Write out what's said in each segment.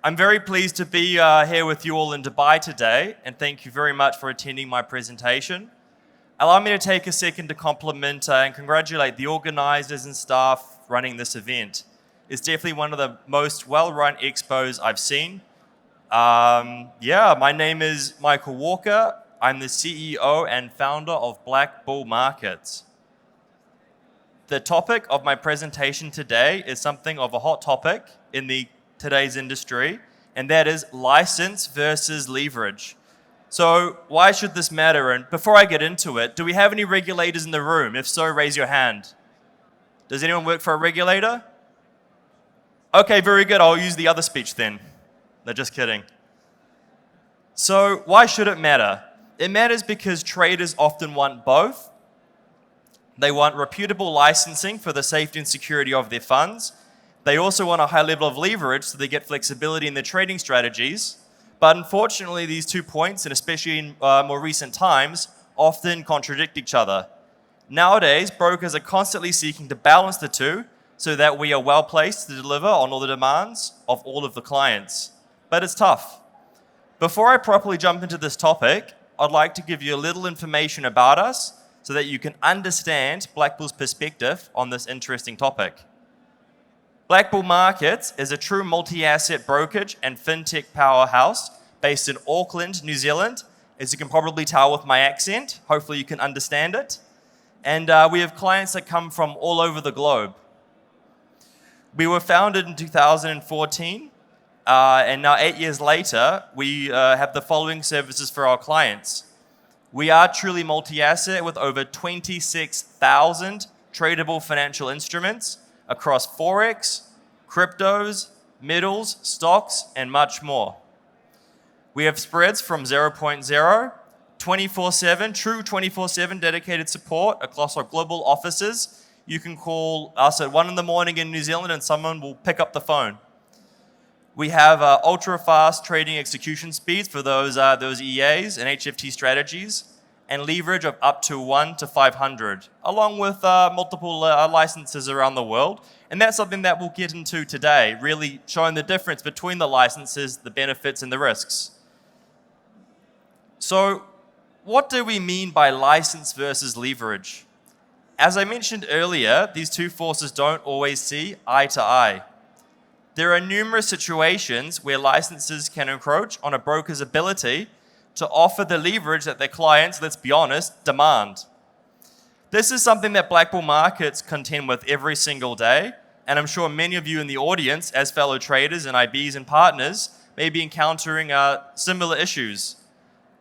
I'm very pleased to be here with you all in Dubai today, and thank you very much for attending my presentation. Allow me to take a second to compliment and congratulate the organizers and staff running this event. It's definitely one of the most well-run expos I've seen. My name is Michael Walker. I'm the CEO and founder of BLACKBULL Markets. The topic of my presentation today is something of a hot topic in today's industry, and that is license versus leverage. So why should this matter? And before I get into it, do we have any regulators in the room? If so, raise your hand. Does anyone work for a regulator? Okay, very good. I'll use the other speech then. No, just kidding. So why should it matter? It matters because traders often want both. They want reputable licensing for the safety and security of their funds. They also want a high level of leverage so they get flexibility in their trading strategies. But unfortunately, these 2 points, and especially in more recent times, often contradict each other. Nowadays, brokers are constantly seeking to balance the two so that we are well placed to deliver on all the demands of all of the clients. But it's tough. Before I properly jump into this topic, I'd like to give you a little information about us so that you can understand BLACKBULL's perspective on this interesting topic. BLACKBULL Markets is a true multi-asset brokerage and fintech powerhouse based in Auckland, New Zealand. As you can probably tell with my accent, hopefully you can understand it. And we have clients that come from all over the globe. We were founded in 2014, and now 8 years later, we have the following services for our clients. We are truly multi-asset with over 26,000 tradable financial instruments across Forex, cryptos, metals, stocks, and much more. We have spreads from 0.0, 24/7, true 24/7 dedicated support across our global offices. You can call us at 1 a.m. in New Zealand and someone will pick up the phone. We have ultra-fast trading execution speeds for those EAs and HFT strategies, and leverage of up to 1 to 500, along with multiple licenses around the world. And that's something that we'll get into today, really showing the difference between the licenses, the benefits, and the risks. So, what do we mean by license versus leverage? As I mentioned earlier, these two forces don't always see eye to eye. There are numerous situations where licenses can encroach on a broker's ability to offer the leverage that their clients, let's be honest, demand. This is something that BLACKBULL Markets contend with every single day, and I'm sure many of you in the audience, as fellow traders and IBs and partners, may be encountering similar issues.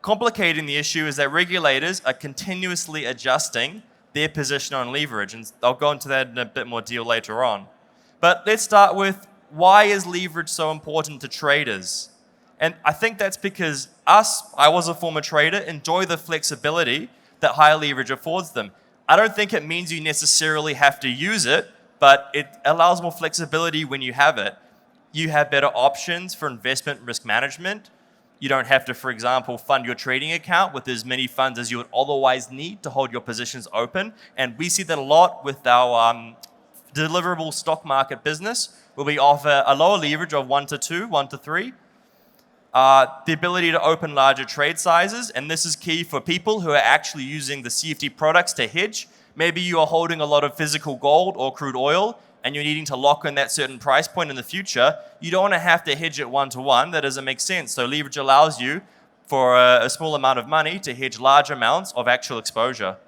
Complicating the issue is that regulators are continuously adjusting their position on leverage, and I'll go into that in a bit more detail later on. But let's start with, why is leverage so important to traders? And I think that's because I was a former trader, enjoy the flexibility that high leverage affords them. I don't think it means you necessarily have to use it, but it allows more flexibility when you have it. You have better options for investment risk management. You don't have to, for example, fund your trading account with as many funds as you would otherwise need to hold your positions open. And we see that a lot with our deliverable stock market business, where we offer a lower leverage of 1 to 2, 1 to 3. The ability to open larger trade sizes, and this is key for people who are actually using the CFD products to hedge. Maybe you are holding a lot of physical gold or crude oil, and you're needing to lock in that certain price point in the future. You don't want to have to hedge it 1-to-1. That doesn't make sense. So leverage allows you, for a small amount of money, to hedge large amounts of actual exposure.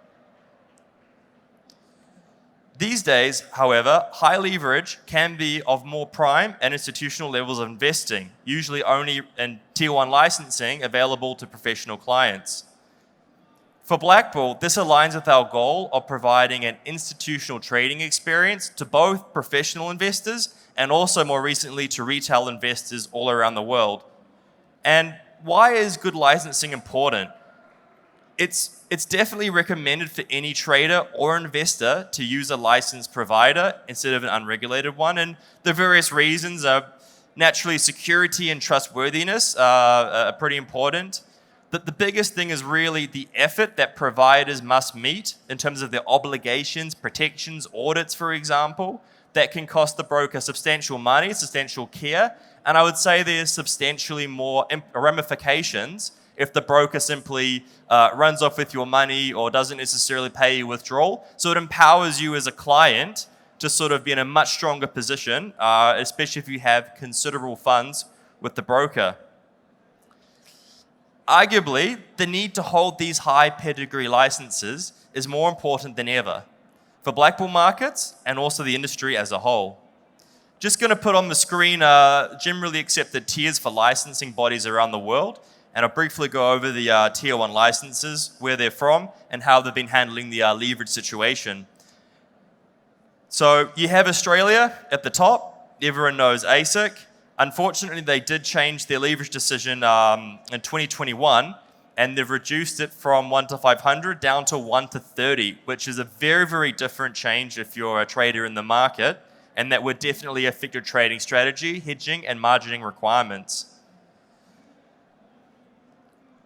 These days, however, high leverage can be of more prime and institutional levels of investing, usually only in Tier 1 licensing available to professional clients. For BLACKBULL, this aligns with our goal of providing an institutional trading experience to both professional investors and also more recently to retail investors all around the world. And why is good licensing important? It's definitely recommended for any trader or investor to use a licensed provider instead of an unregulated one. And the various reasons are naturally security and trustworthiness are pretty important. But the biggest thing is really the effort that providers must meet in terms of their obligations, protections, audits, for example, that can cost the broker substantial money, substantial care, And I would say there's substantially more ramifications if the broker simply runs off with your money or doesn't necessarily pay you withdrawal. So it empowers you as a client to sort of be in a much stronger position, especially if you have considerable funds with the broker. Arguably, the need to hold these high pedigree licenses is more important than ever for black bull markets and also the industry as a whole. Just going to put on the screen generally accepted tiers for licensing bodies around the world, and I'll briefly go over the tier 1 licenses, where they're from, and how they've been handling the leverage situation. So you have Australia at the top. Everyone knows ASIC. Unfortunately, they did change their leverage decision in 2021, and they've reduced it from 1 to 500 down to 1 to 30, which is a very, very different change if you're a trader in the market, and that would definitely affect your trading strategy, hedging, and margining requirements.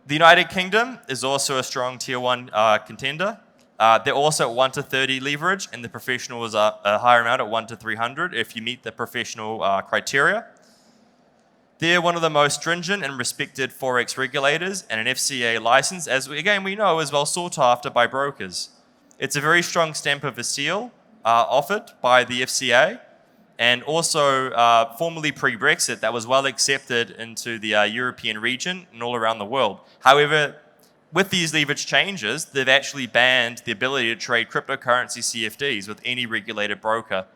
The United Kingdom is also a strong tier 1 contender. They're also at 1 to 30 leverage, and the professional is a higher amount at 1 to 300 if you meet the professional criteria. They're one of the most stringent and respected Forex regulators, and an FCA license, as we know, is well sought after by brokers. It's a very strong stamp of a seal offered by the FCA, and also formerly pre-Brexit, that was well accepted into the European region and all around the world. However, with these leverage changes, they've actually banned the ability to trade cryptocurrency CFDs with any regulated broker.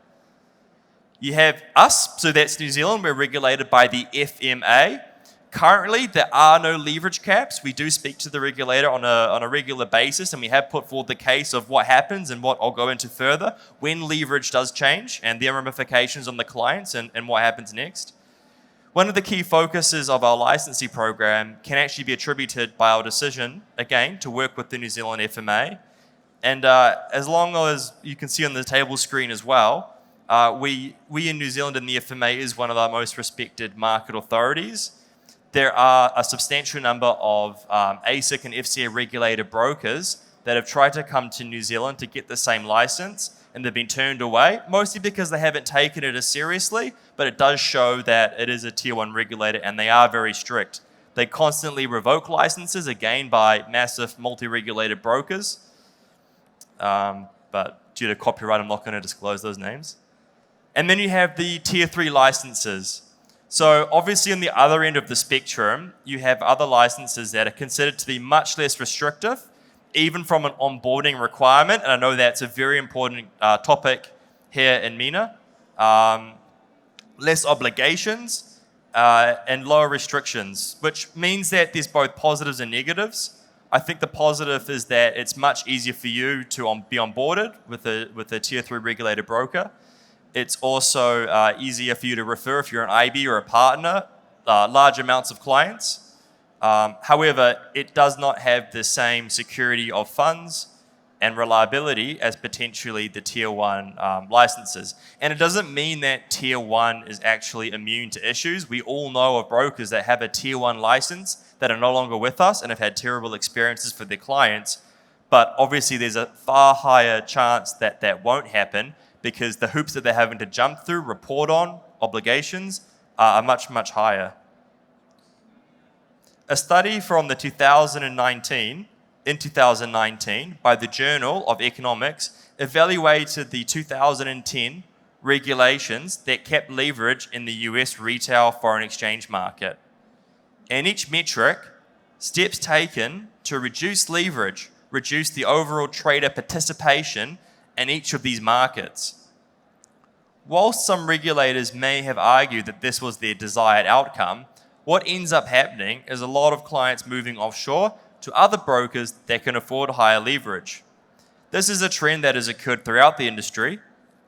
You have us, so that's New Zealand. We're regulated by the FMA. Currently, there are no leverage caps. We do speak to the regulator on a regular basis, and we have put forward the case of what happens and what I'll go into further when leverage does change and the ramifications on the clients and what happens next. One of the key focuses of our licensing program can actually be attributed by our decision, again, to work with the New Zealand FMA. And as long as you can see on the table screen as well, we in New Zealand and the FMA is one of our most respected market authorities. There are a substantial number of ASIC and FCA regulated brokers that have tried to come to New Zealand to get the same license, and they've been turned away, mostly because they haven't taken it as seriously, but it does show that it is a tier 1 regulator and they are very strict. They constantly revoke licenses, again by massive multi-regulated brokers, but due to copyright I'm not going to disclose those names. And then you have the tier 3 licenses. So obviously on the other end of the spectrum, you have other licenses that are considered to be much less restrictive, even from an onboarding requirement. And I know that's a very important topic here in MENA. Less obligations and lower restrictions, which means that there's both positives and negatives. I think the positive is that it's much easier for you to be onboarded with a tier 3 regulated broker. It's also easier for you to refer if you're an IB or a partner, large amounts of clients. However, it does not have the same security of funds and reliability as potentially the tier 1 licenses. And it doesn't mean that tier 1 is actually immune to issues. We all know of brokers that have a tier 1 license that are no longer with us and have had terrible experiences for their clients. But obviously there's a far higher chance that that won't happen, because the hoops that they're having to jump through, report on, obligations, are much, much higher. A study from the 2019 by the Journal of Economics evaluated the 2010 regulations that kept leverage in the US retail foreign exchange market. And each metric, steps taken to reduce leverage, reduce the overall trader participation in each of these markets. Whilst some regulators may have argued that this was their desired outcome, what ends up happening is a lot of clients moving offshore to other brokers that can afford higher leverage. This is a trend that has occurred throughout the industry,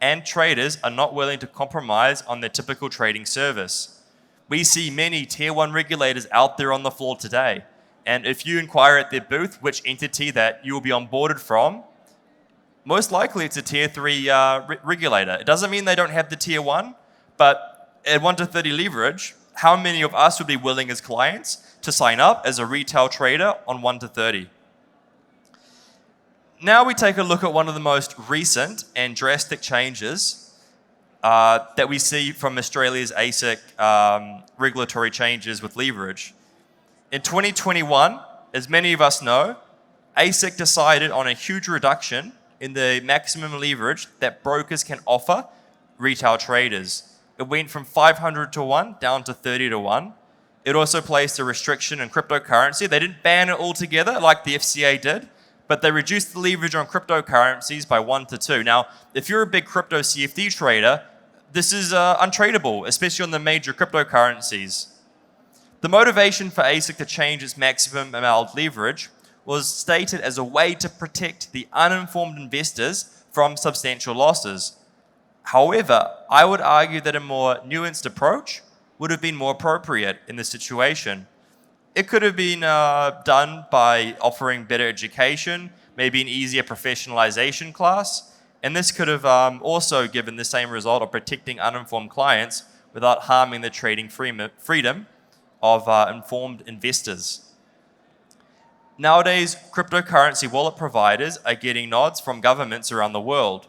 and traders are not willing to compromise on their typical trading service. We see many tier 1 regulators out there on the floor today, and if you inquire at their booth which entity that you will be onboarded from, most likely it's a tier 3 regulator. It doesn't mean they don't have the tier 1, but at 1 to 30 leverage, how many of us would be willing as clients to sign up as a retail trader on 1 to 30? Now we take a look at one of the most recent and drastic changes that we see from Australia's ASIC regulatory changes with leverage. In 2021, as many of us know, ASIC decided on a huge reduction in the maximum leverage that brokers can offer retail traders. It went from 500 to 1 down to 30 to 1. It also placed a restriction in cryptocurrency. They didn't ban it altogether like the FCA did, but they reduced the leverage on cryptocurrencies by 1 to 2. Now, if you're a big crypto CFD trader, this is untradeable, especially on the major cryptocurrencies. The motivation for ASIC to change its maximum amount of leverage was stated as a way to protect the uninformed investors from substantial losses. However, I would argue that a more nuanced approach would have been more appropriate in this situation. It could have been done by offering better education, maybe an easier professionalization class, and this could have also given the same result of protecting uninformed clients without harming the trading freedom of informed investors. Nowadays, cryptocurrency wallet providers are getting nods from governments around the world.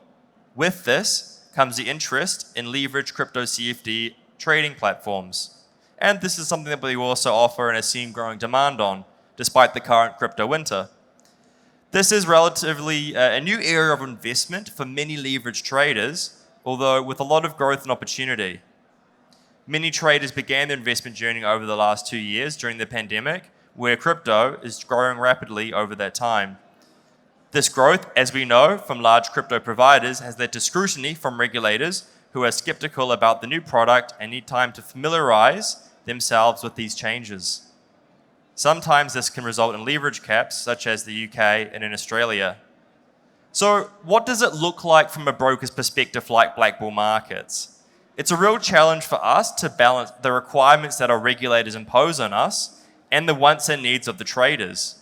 With this comes the interest in leveraged crypto CFD trading platforms. And this is something that we also offer and have seen growing demand on, despite the current crypto winter. This is relatively a new area of investment for many leveraged traders, although with a lot of growth and opportunity. Many traders began their investment journey over the last 2 years during the pandemic, where crypto is growing rapidly over that time. This growth, as we know from large crypto providers, has led to scrutiny from regulators who are skeptical about the new product and need time to familiarize themselves with these changes. Sometimes this can result in leverage caps, such as the UK and in Australia. So what does it look like from a broker's perspective like BLACKBULL Markets? It's a real challenge for us to balance the requirements that our regulators impose on us and the wants and needs of the traders.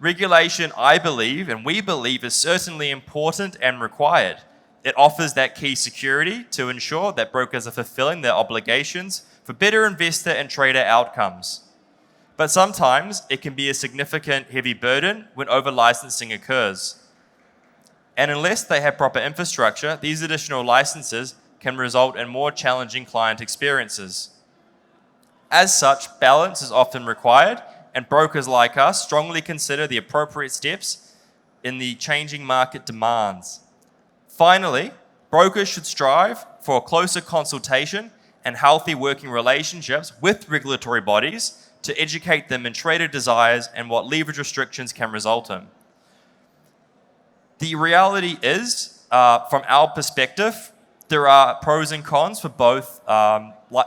Regulation, I believe, and we believe, is certainly important and required. It offers that key security to ensure that brokers are fulfilling their obligations for better investor and trader outcomes. But sometimes it can be a significant, heavy burden when over-licensing occurs. And unless they have proper infrastructure, these additional licenses can result in more challenging client experiences. As such, balance is often required, and brokers like us strongly consider the appropriate steps in the changing market demands. Finally, brokers should strive for closer consultation and healthy working relationships with regulatory bodies to educate them in trader desires and what leverage restrictions can result in. The reality is, from our perspective, there are pros and cons for both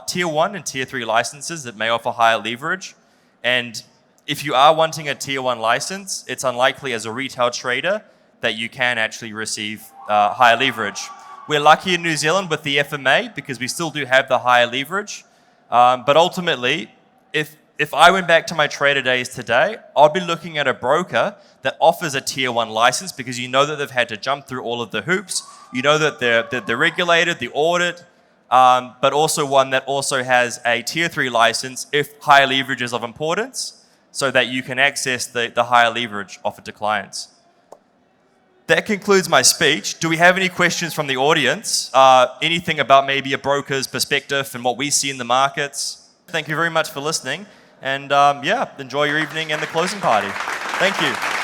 Tier 1 and Tier 3 licenses that may offer higher leverage. And if you are wanting a Tier 1 license, it's unlikely as a retail trader that you can actually receive higher leverage. We're lucky in New Zealand with the FMA because we still do have the higher leverage. But ultimately, if I went back to my trader days today, I'd be looking at a broker that offers a Tier 1 license because you know that they've had to jump through all of the hoops. You know that they're regulated, the audit, but also one that also has a Tier 3 license if higher leverage is of importance, so that you can access the higher leverage offered to clients. That concludes my speech. Do we have any questions from the audience? Anything about maybe a broker's perspective and what we see in the markets? Thank you very much for listening. And enjoy your evening and the closing party. Thank you.